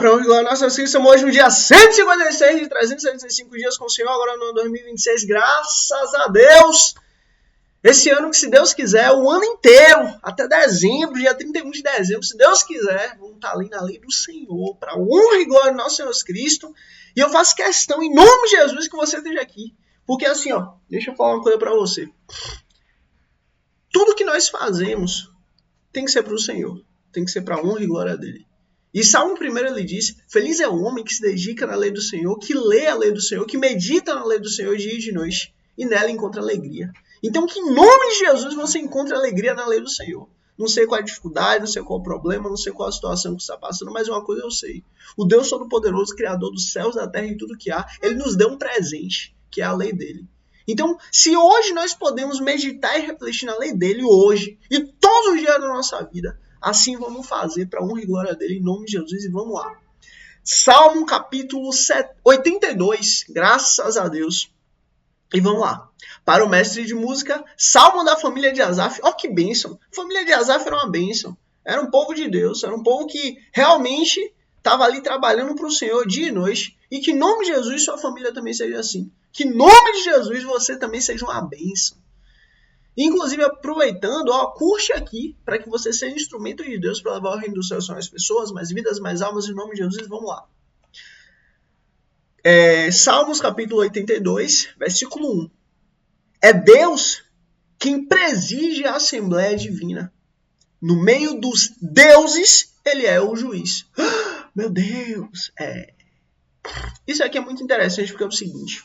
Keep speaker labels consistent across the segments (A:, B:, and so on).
A: para honra e glória nossa Cristo, estamos hoje no dia 156 de 365 dias com o Senhor, agora no ano 2026, graças a Deus. Esse ano que, se Deus quiser, o ano inteiro, até dezembro, dia 31 de dezembro, se Deus quiser, vamos estar ali na lei do Senhor, para honra e glória do nosso Senhor Cristo. E eu faço questão, em nome de Jesus, que você esteja aqui. Porque assim, deixa eu falar uma coisa para você. Tudo que nós fazemos tem que ser para o Senhor, tem que ser para a honra e glória dele. E Salmo 1 ele diz, feliz é o homem que se dedica na lei do Senhor, que lê a lei do Senhor, que medita na lei do Senhor dia e de noite, e nela encontra alegria. Então que em nome de Jesus você encontre alegria na lei do Senhor. Não sei qual é a dificuldade, não sei qual é o problema, não sei qual é a situação que você está passando, mas uma coisa eu sei. O Deus Todo-Poderoso, Criador dos céus, da terra e tudo que há, ele nos deu um presente, que é a lei dele. Então, se hoje nós podemos meditar e refletir na lei dele hoje, e todos os dias da nossa vida, assim vamos fazer para a honra e glória dele, em nome de Jesus, e vamos lá. Salmo capítulo 82, graças a Deus. E vamos lá. Para o mestre de música, Salmo da família de Asaf. Ó, que bênção. A família de Asaf era uma bênção. Era um povo de Deus, era um povo que realmente estava ali trabalhando para o Senhor dia e noite. E que em nome de Jesus sua família também seja assim. Que em nome de Jesus você também seja uma bênção. Inclusive, aproveitando, curte aqui para que você seja instrumento de Deus para levar o reino dos céus a mais pessoas, mais vidas, mais almas, em nome de Jesus. Vamos lá. Salmos capítulo 82, versículo 1. É Deus quem preside a Assembleia Divina. No meio dos deuses, ele é o juiz. Meu Deus! Isso aqui é muito interessante porque é o seguinte.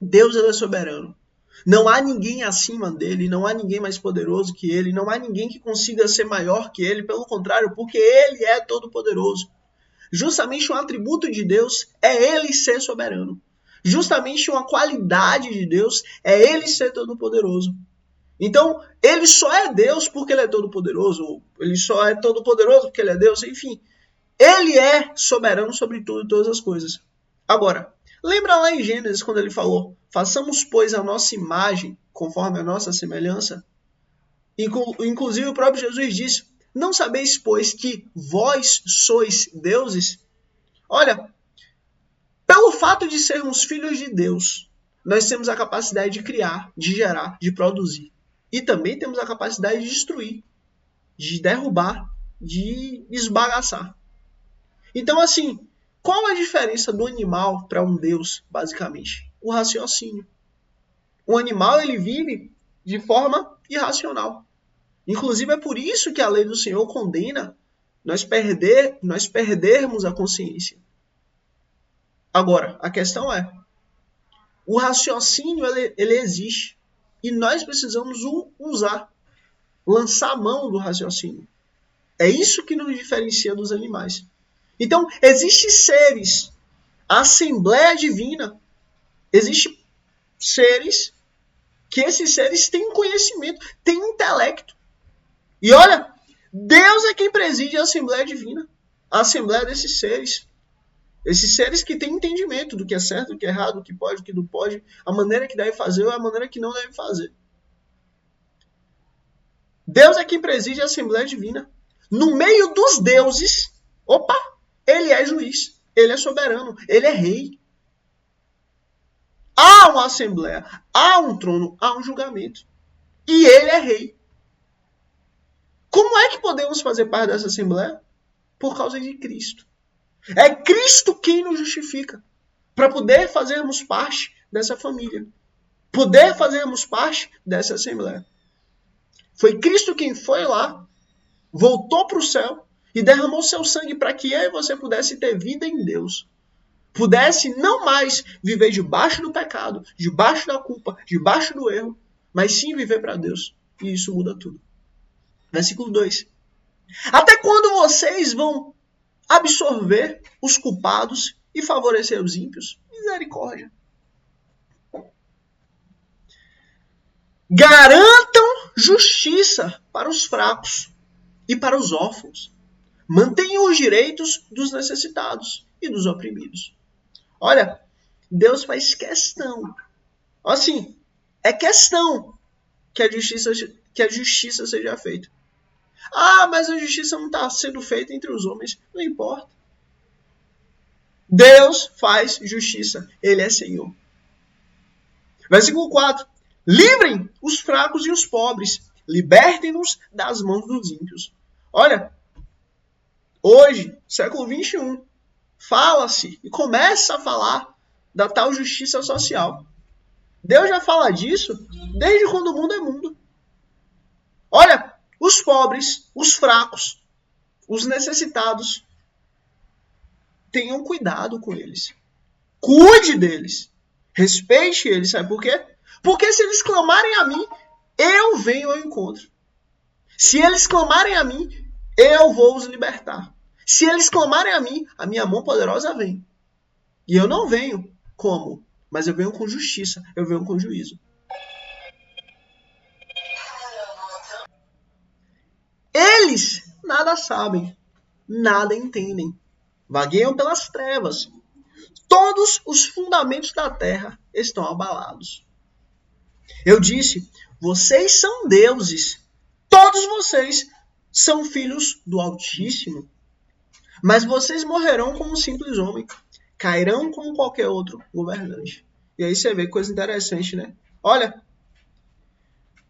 A: Deus ele é soberano. Não há ninguém acima dele, não há ninguém mais poderoso que ele, não há ninguém que consiga ser maior que ele, pelo contrário, porque ele é todo-poderoso. Justamente um atributo de Deus é ele ser soberano. Justamente uma qualidade de Deus é ele ser todo-poderoso. Então, ele só é Deus porque ele é todo-poderoso, ou ele só é todo-poderoso porque ele é Deus, enfim. Ele é soberano sobre tudo e todas as coisas. Agora, lembra lá em Gênesis quando ele falou, façamos, pois, a nossa imagem conforme a nossa semelhança? Inclusive o próprio Jesus disse, não sabeis, pois, que vós sois deuses? Olha, pelo fato de sermos filhos de Deus, nós temos a capacidade de criar, de gerar, de produzir. E também temos a capacidade de destruir, de derrubar, de esbagaçar. Então, assim, qual a diferença do animal para um Deus, basicamente? O raciocínio. O animal, ele vive de forma irracional. Inclusive, é por isso que a lei do Senhor condena nós perdermos a consciência. Agora, a questão é, o raciocínio, ele existe. E nós precisamos usar, lançar a mão do raciocínio. É isso que nos diferencia dos animais. Então, existem seres, a Assembleia Divina, existem seres que esses seres têm conhecimento, têm intelecto. E olha, Deus é quem preside a Assembleia Divina, a Assembleia desses seres. Esses seres que têm entendimento do que é certo, do que é errado, do que pode, do que não pode, a maneira que deve fazer ou a maneira que não deve fazer. Deus é quem preside a Assembleia Divina. No meio dos deuses, ele é juiz, ele é soberano, ele é rei. Há uma Assembleia, há um trono, há um julgamento. E ele é rei. Como é que podemos fazer parte dessa Assembleia? Por causa de Cristo. É Cristo quem nos justifica para poder fazermos parte dessa família. Poder fazermos parte dessa Assembleia. Foi Cristo quem foi lá, voltou para o céu e derramou seu sangue para que eu e você pudesse ter vida em Deus. Pudesse não mais viver debaixo do pecado, debaixo da culpa, debaixo do erro, mas sim viver para Deus. E isso muda tudo. Versículo 2. Até quando vocês vão absorver os culpados e favorecer os ímpios? Misericórdia. Garantam justiça para os fracos e para os órfãos. Mantenham os direitos dos necessitados e dos oprimidos. Olha, Deus faz questão. Assim, é questão que a justiça seja feita. Mas a justiça não está sendo feita entre os homens. Não importa. Deus faz justiça. Ele é Senhor. Versículo 4. Livrem os fracos e os pobres. Libertem-nos das mãos dos ímpios. Olha, hoje, século 21, fala-se e começa a falar da tal justiça social. Deus já fala disso desde quando o mundo é mundo. Olha, os pobres, os fracos, os necessitados, tenham cuidado com eles. Cuide deles. Respeite eles. Sabe por quê? Porque se eles clamarem a mim, eu venho ao encontro. Se eles clamarem a mim, eu vou os libertar. Se eles clamarem a mim, a minha mão poderosa vem. E eu não venho como? Mas eu venho com justiça. Eu venho com juízo. Eles nada sabem, nada entendem. Vagueiam pelas trevas. Todos os fundamentos da terra estão abalados. Eu disse, vocês são deuses. Todos vocês são filhos do Altíssimo. Mas vocês morrerão como um simples homem. Cairão como qualquer outro governante. E aí você vê coisa interessante, né? Olha,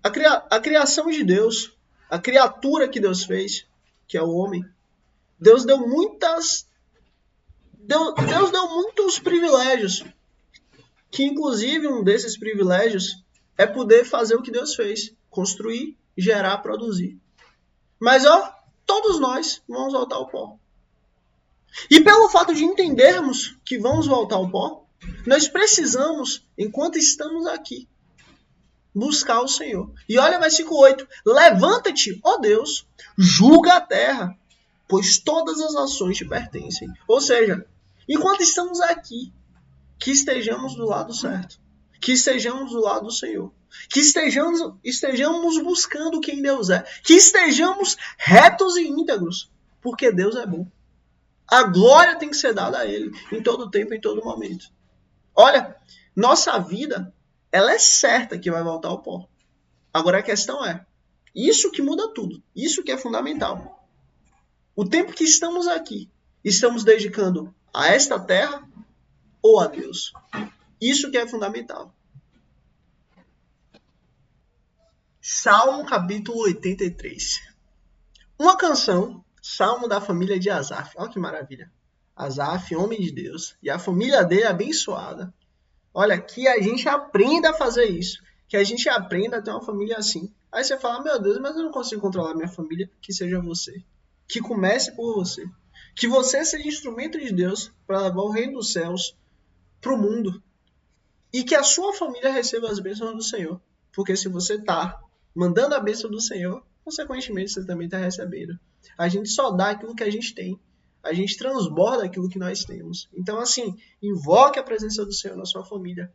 A: a criação de Deus, a criatura que Deus fez, que é o homem, Deus deu muitos privilégios. Que inclusive um desses privilégios é poder fazer o que Deus fez. Construir, gerar, produzir. Mas todos nós vamos voltar ao pó. E pelo fato de entendermos que vamos voltar ao pó, nós precisamos, enquanto estamos aqui, buscar o Senhor. E olha versículo 8. Levanta-te, ó Deus, julga a terra, pois todas as nações te pertencem. Ou seja, enquanto estamos aqui, que estejamos do lado certo. Que estejamos do lado do Senhor. Que estejamos buscando quem Deus é. Que estejamos retos e íntegros. Porque Deus é bom. A glória tem que ser dada a Ele. Em todo tempo, em todo momento. Olha, nossa vida, ela é certa que vai voltar ao pó. Agora a questão é, isso que muda tudo. Isso que é fundamental. O tempo que estamos aqui, estamos dedicando a esta terra ou a Deus? Isso que é fundamental. Salmo capítulo 83. Uma canção, salmo da família de Asaf. Olha que maravilha. Asaf, homem de Deus, e a família dele abençoada. Olha, que a gente aprenda a fazer isso. Que a gente aprenda a ter uma família assim. Aí você fala, meu Deus, mas eu não consigo controlar minha família. Que seja você. Que comece por você. Que você seja instrumento de Deus para levar o reino dos céus para o mundo. E que a sua família receba as bênçãos do Senhor. Porque se você está mandando a bênção do Senhor, consequentemente você também está recebendo. A gente só dá aquilo que a gente tem. A gente transborda aquilo que nós temos. Então, assim, invoque a presença do Senhor na sua família.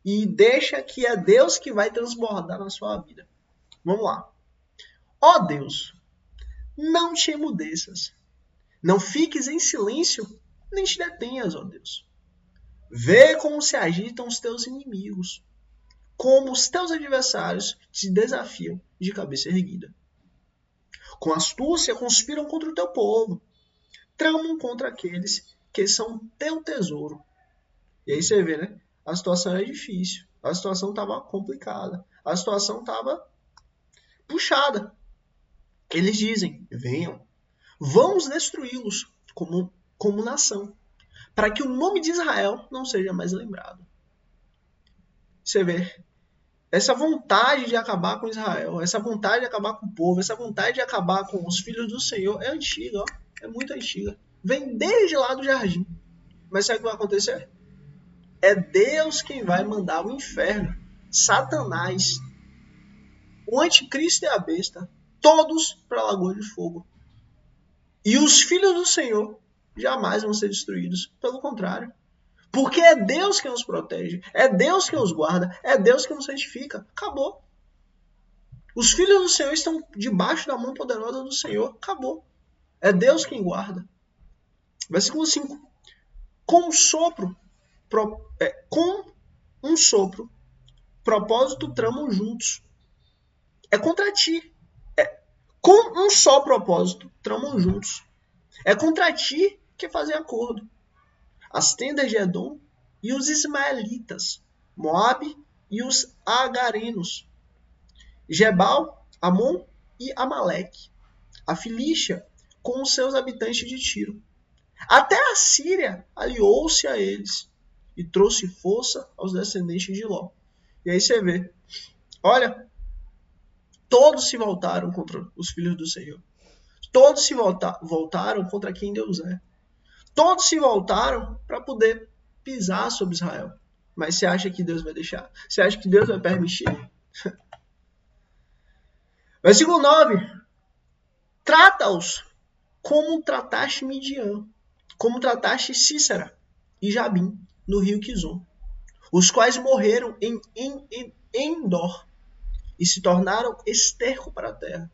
A: E deixa que é Deus que vai transbordar na sua vida. Vamos lá. Ó Deus, não te emudeças. Não fiques em silêncio, nem te detenhas, ó Deus. Vê como se agitam os teus inimigos. Como os teus adversários te desafiam de cabeça erguida. Com astúcia conspiram contra o teu povo. Tramam contra aqueles que são teu tesouro. E aí você vê, né? A situação era difícil. A situação estava complicada. A situação estava puxada. Eles dizem, venham. Vamos destruí-los como nação. Para que o nome de Israel não seja mais lembrado. Você vê. Essa vontade de acabar com Israel, essa vontade de acabar com o povo, essa vontade de acabar com os filhos do Senhor é antiga, ó. É muito antiga. Vem desde lá do jardim. Mas sabe o que vai acontecer? É Deus quem vai mandar o inferno, Satanás, o anticristo e a besta, todos para a lagoa de fogo. E os filhos do Senhor jamais vão ser destruídos. Pelo contrário. Porque é Deus quem os protege, é Deus quem os guarda, é Deus quem os santifica. Acabou. Os filhos do Senhor estão debaixo da mão poderosa do Senhor. Acabou. É Deus quem guarda. Versículo 5. Com um sopro, propósito tramam juntos. É contra ti. Com um só propósito, tramam juntos. É contra ti que fazem acordo. as tendas de Edom e os ismaelitas, Moabe e os agarenos, Gebal, Amon e Amaleque, a Filístia com os seus habitantes de Tiro. Até a Síria aliou-se a eles e trouxe força aos descendentes de Ló. E aí você vê, olha, todos se voltaram contra os filhos do Senhor. Todos se voltaram contra quem Deus é. Todos se voltaram para poder pisar sobre Israel. Mas você acha que Deus vai deixar? Você acha que Deus vai permitir? Versículo 9. Trata-os como trataste Midian, como trataste Sísera e Jabim, no rio Quizon, os quais morreram em Endor e se tornaram esterco para a terra.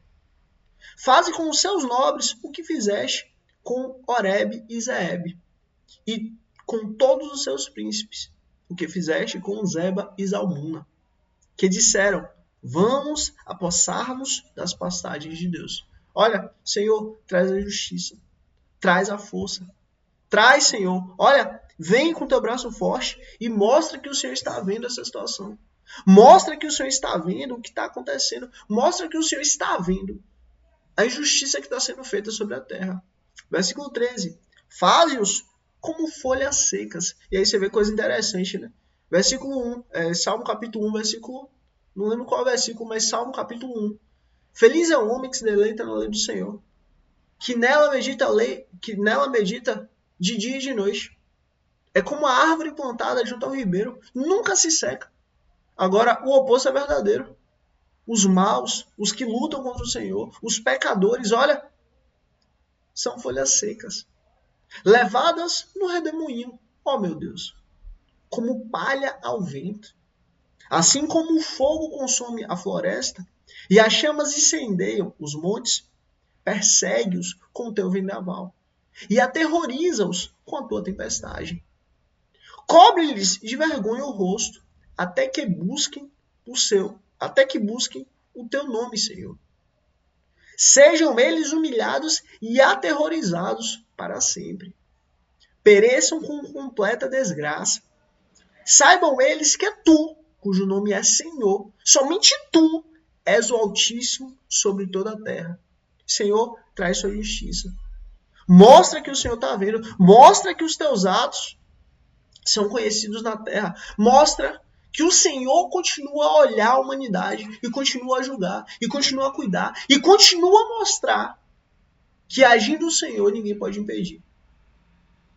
A: Faze com os seus nobres o que fizeste com Oreb e Zeeb, e com todos os seus príncipes, o que fizeste com Zeba e Zalmuna, que disseram, vamos apossar-nos das pastagens de Deus. Olha, Senhor, traz a justiça, traz a força, traz, Senhor, olha, vem com teu braço forte e mostra que o Senhor está vendo essa situação. Mostra que o Senhor está vendo o que está acontecendo. Mostra que o Senhor está vendo a injustiça que está sendo feita sobre a terra. Versículo 13. Faze-os como folhas secas. E aí você vê coisa interessante, né? Versículo 1, Salmo capítulo 1, versículo... Não lembro qual versículo, mas Salmo capítulo 1. Feliz é o homem que se deleita na lei do Senhor, que nela medita de dia e de noite. É como a árvore plantada junto ao ribeiro, nunca se seca. Agora, o oposto é verdadeiro. Os maus, os que lutam contra o Senhor, os pecadores, olha, são folhas secas, levadas no redemoinho, oh meu Deus, como palha ao vento. Assim como o fogo consome a floresta e as chamas incendeiam os montes, persegue-os com o teu vendaval e aterroriza-os com a tua tempestade. Cobre-lhes de vergonha o rosto, até que busquem o teu nome, Senhor. Sejam eles humilhados e aterrorizados para sempre. Pereçam com completa desgraça. Saibam eles que é tu, cujo nome é Senhor, somente tu és o Altíssimo sobre toda a terra. Senhor, traz sua justiça. Mostra que o Senhor está vendo. Mostra que os teus atos são conhecidos na terra. Mostra que o Senhor continua a olhar a humanidade e continua a julgar, e continua a cuidar, e continua a mostrar que agindo o Senhor ninguém pode impedir.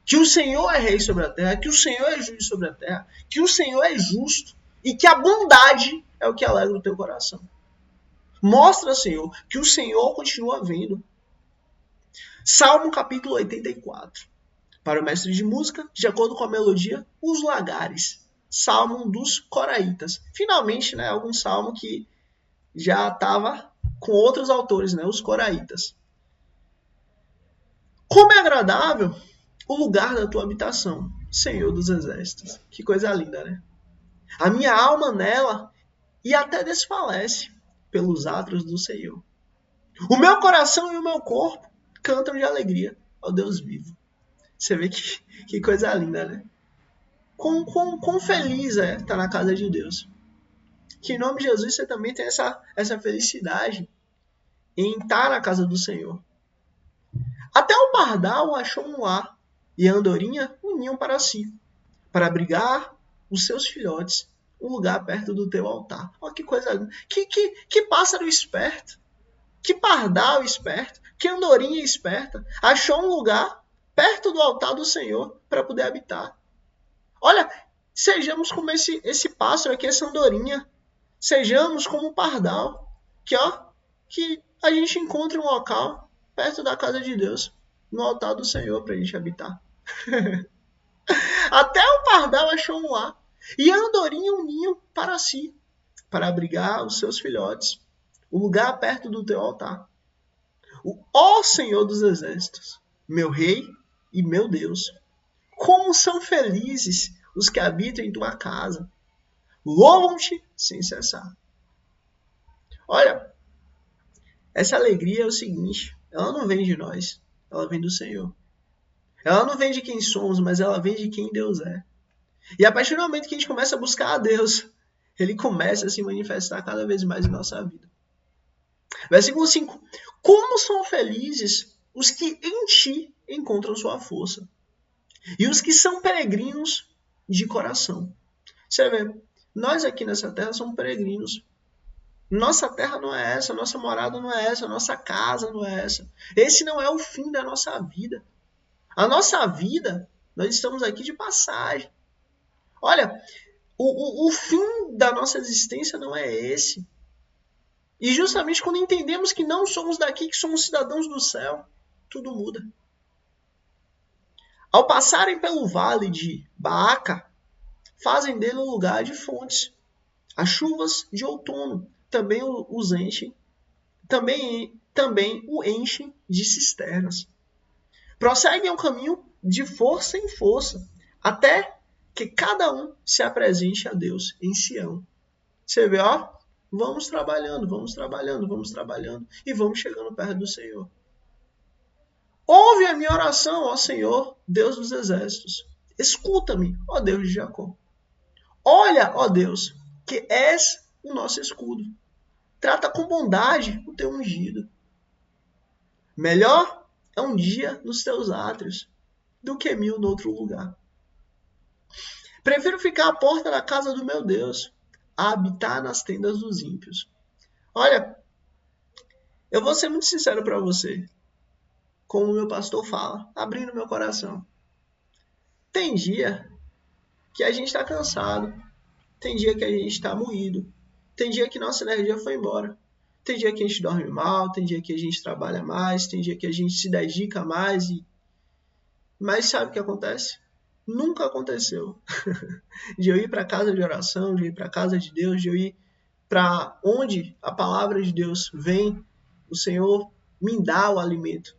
A: Que o Senhor é rei sobre a terra, que o Senhor é juiz sobre a terra, que o Senhor é justo e que a bondade é o que alegra o teu coração. Mostra, Senhor, que o Senhor continua vendo. Salmo capítulo 84. Para o mestre de música, de acordo com a melodia, os lagares. Salmo dos coraitas. Finalmente, né, algum salmo que já estava com outros autores, né, os coraitas. Como é agradável o lugar da tua habitação, Senhor dos exércitos. Que coisa linda, né? A minha alma nela e até desfalece pelos atos do Senhor. O meu coração e o meu corpo cantam de alegria ao Deus vivo. Você vê que coisa linda, né? Quão feliz é estar na casa de Deus. Que em nome de Jesus você também tem essa felicidade em estar na casa do Senhor. Até o pardal achou um lar e a andorinha um ninho para si, para abrigar os seus filhotes, um lugar perto do teu altar. Olha que coisa linda. Que pássaro esperto. Que pardal esperto. Que andorinha esperta. Achou um lugar perto do altar do Senhor para poder habitar. Olha, sejamos como esse pássaro aqui, essa andorinha. Sejamos como o pardal. Que a gente encontre um local perto da casa de Deus, no altar do Senhor, para a gente habitar. Até o pardal achou um lar, e a andorinha um ninho para si, para abrigar os seus filhotes, o lugar perto do teu altar. Ó Senhor dos exércitos, meu rei e meu Deus, como são felizes os que habitam em tua casa, louvam-te sem cessar. Olha, essa alegria é o seguinte, ela não vem de nós, ela vem do Senhor. Ela não vem de quem somos, mas ela vem de quem Deus é. E a partir do momento que a gente começa a buscar a Deus, ele começa a se manifestar cada vez mais em nossa vida. Versículo 5. Como são felizes os que em ti encontram sua força, e os que são peregrinos de coração. Você vê, nós aqui nessa terra somos peregrinos. Nossa terra não é essa, nossa morada não é essa, nossa casa não é essa. Esse não é o fim da nossa vida. A nossa vida, nós estamos aqui de passagem. Olha, o fim da nossa existência não é esse. E justamente quando entendemos que não somos daqui, que somos cidadãos do céu, tudo muda. Ao passarem pelo vale de Baaca, fazem dele um lugar de fontes. As chuvas de outono também os enchem, também o enchem de cisternas. Prosseguem o caminho de força em força, até que cada um se apresente a Deus em Sião. Você vê, ó, vamos trabalhando, e vamos chegando perto do Senhor. Ouve a minha oração, ó Senhor, Deus dos exércitos. Escuta-me, ó Deus de Jacó. Olha, ó Deus, que és o nosso escudo. Trata com bondade o teu ungido. Melhor é um dia nos teus átrios do que 1000 no outro lugar. Prefiro ficar à porta da casa do meu Deus, a habitar nas tendas dos ímpios. Olha, eu vou ser muito sincero para você, como o meu pastor fala, abrindo meu coração. Tem dia que a gente está cansado, tem dia que a gente está moído, tem dia que nossa energia foi embora, tem dia que a gente dorme mal, tem dia que a gente trabalha mais, tem dia que a gente se dedica mais. Mas sabe o que acontece? Nunca aconteceu de eu ir para a casa de oração, de eu ir para a casa de Deus, de eu ir para onde a palavra de Deus vem, o Senhor me dá o alimento.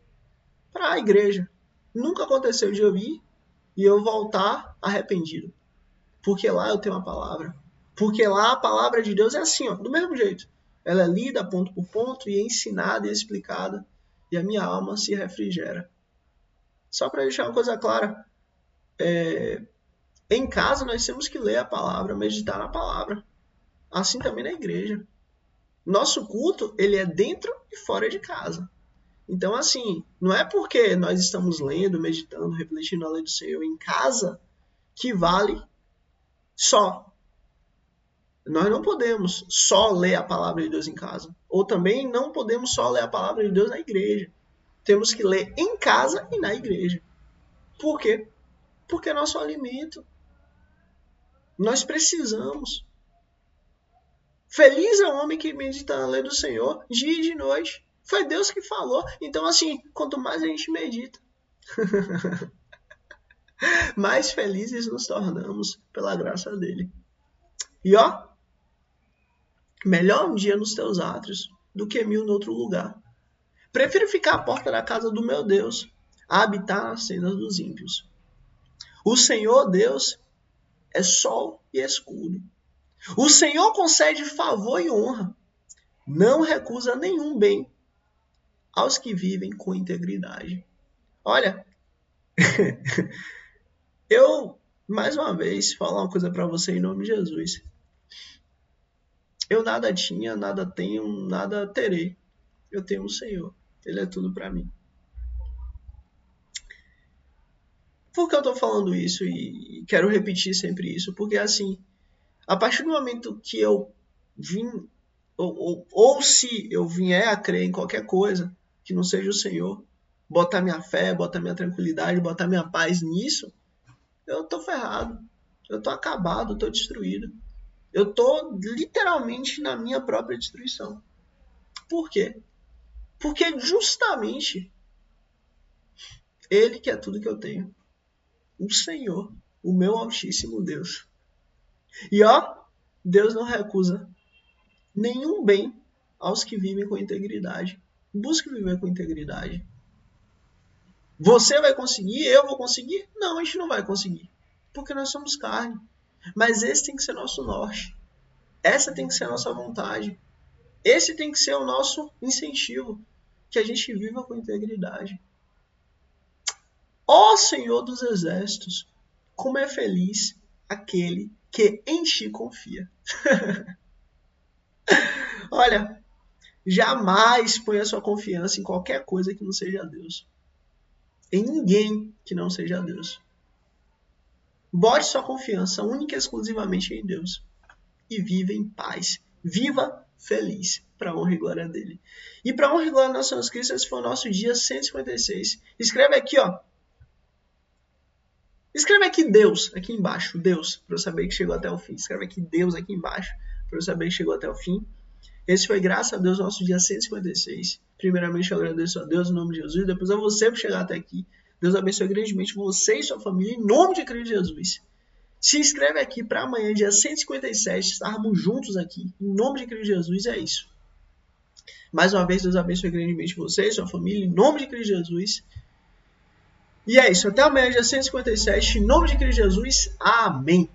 A: Para a igreja. Nunca aconteceu de eu ir e eu voltar arrependido. Porque lá eu tenho a palavra. Porque lá a palavra de Deus é assim, ó, do mesmo jeito. Ela é lida ponto por ponto e ensinada e explicada. E a minha alma se refrigera. Só para deixar uma coisa clara. Em casa nós temos que ler a palavra, meditar na palavra. Assim também na igreja. Nosso culto, ele é dentro e fora de casa. Então, assim, não é porque nós estamos lendo, meditando, refletindo a lei do Senhor em casa que vale só. Nós não podemos só ler a palavra de Deus em casa. Ou também não podemos só ler a palavra de Deus na igreja. Temos que ler em casa e na igreja. Por quê? Porque é nosso alimento. Nós precisamos. Feliz é o homem que medita na lei do Senhor dia e de noite. Foi Deus que falou. Então, assim, quanto mais a gente medita, mais felizes nos tornamos pela graça dele. E ó, melhor um dia nos teus átrios do que 1000 no outro lugar. Prefiro ficar à porta da casa do meu Deus, a habitar nas tendas dos ímpios. O Senhor Deus é sol e escudo. O Senhor concede favor e honra. Não recusa nenhum bem aos que vivem com integridade. Olha, eu, mais uma vez, falar uma coisa para você em nome de Jesus. Eu nada tinha, nada tenho, nada terei. Eu tenho o Senhor. Ele é tudo para mim. Por que eu tô falando isso e quero repetir sempre isso? Porque, assim, a partir do momento que eu vim, ou se eu vier a crer em qualquer coisa que não seja o Senhor, botar minha fé, botar minha tranquilidade, botar minha paz nisso, eu tô ferrado. Eu tô acabado, eu tô destruído. Eu tô literalmente na minha própria destruição. Por quê? Porque justamente Ele que é tudo que eu tenho. O Senhor, o meu altíssimo Deus. E ó, Deus não recusa nenhum bem aos que vivem com integridade. Busque viver com integridade. Você vai conseguir? Eu vou conseguir? Não, a gente não vai conseguir. Porque nós somos carne. Mas esse tem que ser nosso norte. Essa tem que ser a nossa vontade. Esse tem que ser o nosso incentivo. Que a gente viva com integridade. Ó Senhor dos Exércitos, como é feliz aquele que em ti confia. Olha, jamais ponha sua confiança em qualquer coisa que não seja Deus. Em ninguém que não seja Deus. Bote sua confiança única e exclusivamente em Deus. E viva em paz. Viva feliz. Para honra e glória dele. E para honra e glória do nosso Senhor Cristo, esse foi o nosso dia 156. Escreve aqui, ó. Escreve aqui Deus, aqui embaixo. Deus, para eu saber que chegou até o fim. Escreve aqui Deus aqui embaixo, para eu saber que chegou até o fim. Esse foi, graças a Deus, o nosso dia 156. Primeiramente, eu agradeço a Deus em nome de Jesus. Depois a você por chegar até aqui. Deus abençoe grandemente você e sua família, em nome de Cristo Jesus. Se inscreve aqui para amanhã, dia 157, estarmos juntos aqui. Em nome de Cristo Jesus, é isso. Mais uma vez, Deus abençoe grandemente você e sua família, em nome de Cristo Jesus. E é isso. Até amanhã, dia 157, em nome de Cristo Jesus. Amém.